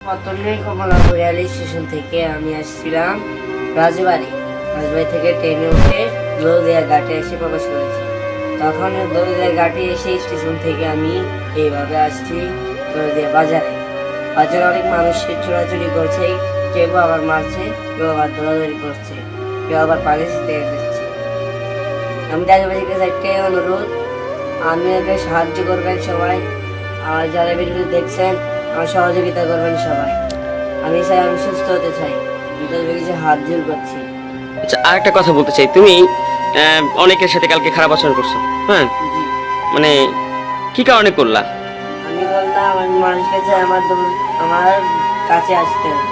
পতনের Kamalapur rail station থেকে আমি আসছিলাম রাজবাড়ি থেকে ট্রেনে উঠে দৌড়িয়া ঘাটে এসে প্রবেশ করেছি। তখন দৌড়িয়া ঘাটে এসে স্টেশন থেকে আমি এইভাবে আসছি দৌড়িয়া বাজারে। বাজারে অনেক মানুষের ছোড়াছুড়ি করছে, কেউ আবার মারছে, কেউ আবার দৌড়াদৌড়ি করছে, কেউ আবার পালিশ দিয়ে দিচ্ছে। আমি রাজবাড়ির কাছে একটাই অনুরোধ, আমি ওকে সাহায্য করবেন সবাই। আমার যারা ভিডিও দেখছেন আমার সহযোগিতা করবেন সবাই। আমি চাই আমি সুস্থ হতে চাই, তাদের কাছে হাত জোর করছি। আচ্ছা, আরেকটা কথা বলতে চাই, তুমি অনেকের সাথে কালকে খারাপ আচরণ করছো, হ্যাঁ? জি, মানে কি কারণে করলা? আমি বললাম আমার মানুষ কাছে আমার কাছে আসতে না,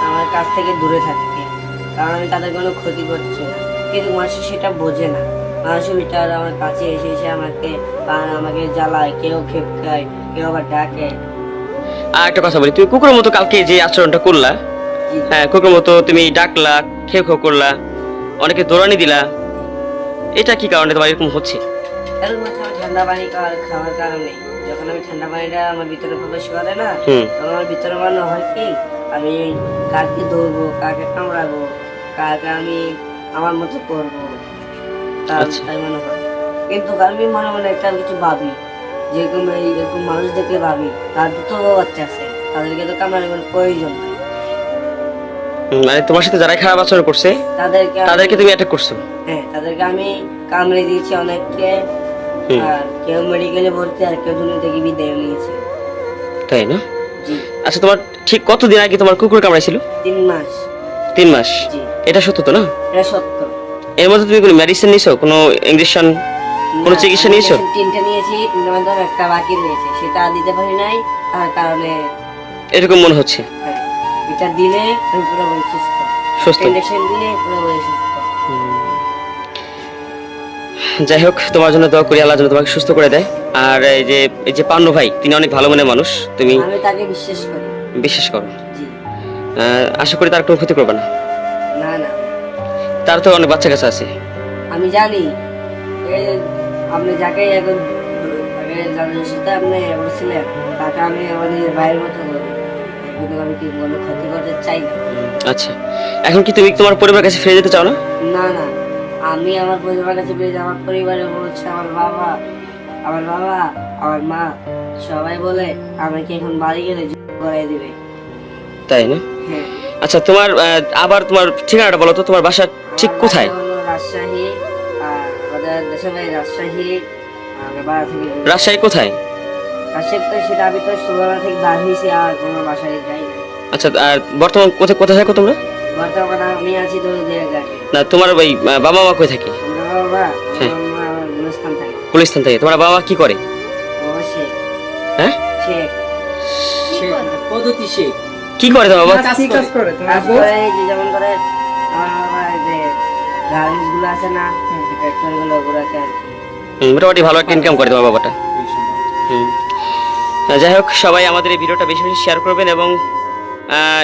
আমার কাছ থেকে দূরে থাকতে, কারণ আমি তাদের কোনো ক্ষতি করছি না। কিন্তু মানুষ সেটা বোঝে না। মানুষ উল্টার আমার কাছে এসে এসে আমাকে জ্বালায়, কেউ খেপকায়, কেউ আবার ডাকে। আর একটা কথা বলি, তুমি কুকুরের মতো কালকে যে আচরণটা করলা, জি, হ্যাঁ, কুকুরের মতো তুমি ডাকলা, খেউ খেউ করলা, অনেকে দৌড়ানি দিলা, এটা কি কারণে তোমার এরকম হচ্ছে? কেবলমাত্র আমার ঠান্ডা পানি খাওয়ার কারণে। যখন আমি ঠান্ডা পানিটা আমার ভিতরে প্রবেশ করে না, তখন আমার ভিতরে মনে হয় কি আমি কাকে ধরবো, কাকে কামড়াবো, কাকে আমি আমার মতো করবো, তাই মনে হয়। কিন্তু আমি মনে মনে একটা কিছু ভাবি, যেরকম এরকম মানুষ দেখলে ভাবি তার দুটো বাচ্চা আছে, তাদেরকে তো কামড়ানোর প্রয়োজন নাই। মানে তোমার সাথে যারা খারাপ আচরণ করছে তাদেরকে তুমি অ্যাটাক করছো? হ্যাঁ, তাদেরকে আমি কামড়ে দিয়েছি অনেককে, আর কেউ মেডিকেলে ভর্তি, আর কেউ দুনিয়া থেকে বিদায় নিয়েছে। তাই না? জি। আচ্ছা, তোমার ঠিক কতদিন আগে তোমার কুকুর কামড়াইছিল? 3 মাস। 3 মাস? জি, এটা সত্য তো না? এটা সত্য। এর মধ্যে তুমি কোনো মেডিসিন নিয়েছো, কোনো ইনজেকশন, কোনো চিকিৎসা নিয়েছো? 3টা নিয়েছি, 3টার মধ্যে একটা বাকি রয়েছে, সেটা দিতে পারি নাই, তার কারণে এরকম মনে হচ্ছে। হ্যাঁ, এটা দিলে আমি পুরোপুরি সুস্থ। ইনজেকশন দিলে পুরোপুরি সুস্থ। যাই হোক, তোমার জন্য দোয়া করি, আল্লাহ যেন তোমাকে সুস্থ করে দেয়। আর এই যে পান্নু ভাই, তিনি অনেক ভালো মনের মানুষ, তুমি আমি তাকে বিশ্বাস করি। বিশ্বাস করো? জি। আশা করি তার কোনো ক্ষতি করবে না। না না, তার তো অনেক বাচ্চা কাছে আছে। আমি জানি আপনি যাকে এখন যাদের সাথে আপনি বলছিলেন তাকে আমি আমাদের ভাইয়ের মতো করি, কিন্তু আমি কি কোনো ক্ষতি করতে চাই না। আচ্ছা, এখন কি তুমি তোমার পরিবারের কাছে ফিরে যেতে চাও না? না না, আমি আমার পরিবারের কাছে পেয়ে আমার পরিবারে বলছে, আমার বাবা, আমার মা সবাই বলে আমাকে এখন বাড়ি গেলে করাই দিবে। তাই না? হ্যাঁ। আচ্ছা, তোমার আবার তোমার ঠিকানাটা বলো তো, তোমার বাসা ঠিক কোথায়? রাজশাহী, আর আমাদের দেশের বাড়ি রাজশাহী। আমি বাড়া থেকে রাজশাহী কোথায়? রাজশাহী তো সেটা আমি তো ছোটবেলা থেকে বার হয়েছি, আর কোনো বাসায় যাই না। আচ্ছা, আর বর্তমান কোথায় কোথায় থাকো তোমরা? বর্তমানে আমি আছি দৌড়িয়া ঘাটে। না, তোমার ওই বাবা মা কই থাকে? বাবা হ্যাঁ। আমার গুলিস্তান থাকে। গুলিস্তান থাকে। তোমার বাবা কি করে? ও শেখ। হ্যাঁ, শেখ পদ্ধতি শেখ কি করে তোমার বাবা? কাজ করে তোমার কাজ করে, এই যে যেমন করে আমার বাবা এই যে গার্মেন্টস গুলো আছে না, ফ্যাক্টরি গুলো ওগুলোতে আর কি। মোটামুটি ভালো একটা ইনকাম করে তোমার বাবাটা। যাই হোক, সবাই আমাদের এই ভিডিওটা বেশি বেশি শেয়ার করবেন, এবং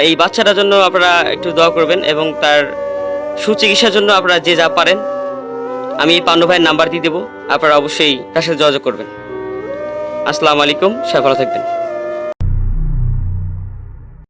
এই বাচ্চাটার জন্য আপনারা একটু দোয়া করবেন, এবং তার সুচিকিৎসার জন্য আপনারা যে যা পারেন, আমি পান্নু ভাইয়ের নাম্বার দিয়ে দেবো, আপনারা অবশ্যই তার সাথে যোগাযোগ করবেন। আসসালামু আলাইকুম, সবাই ভালো থাকবেন।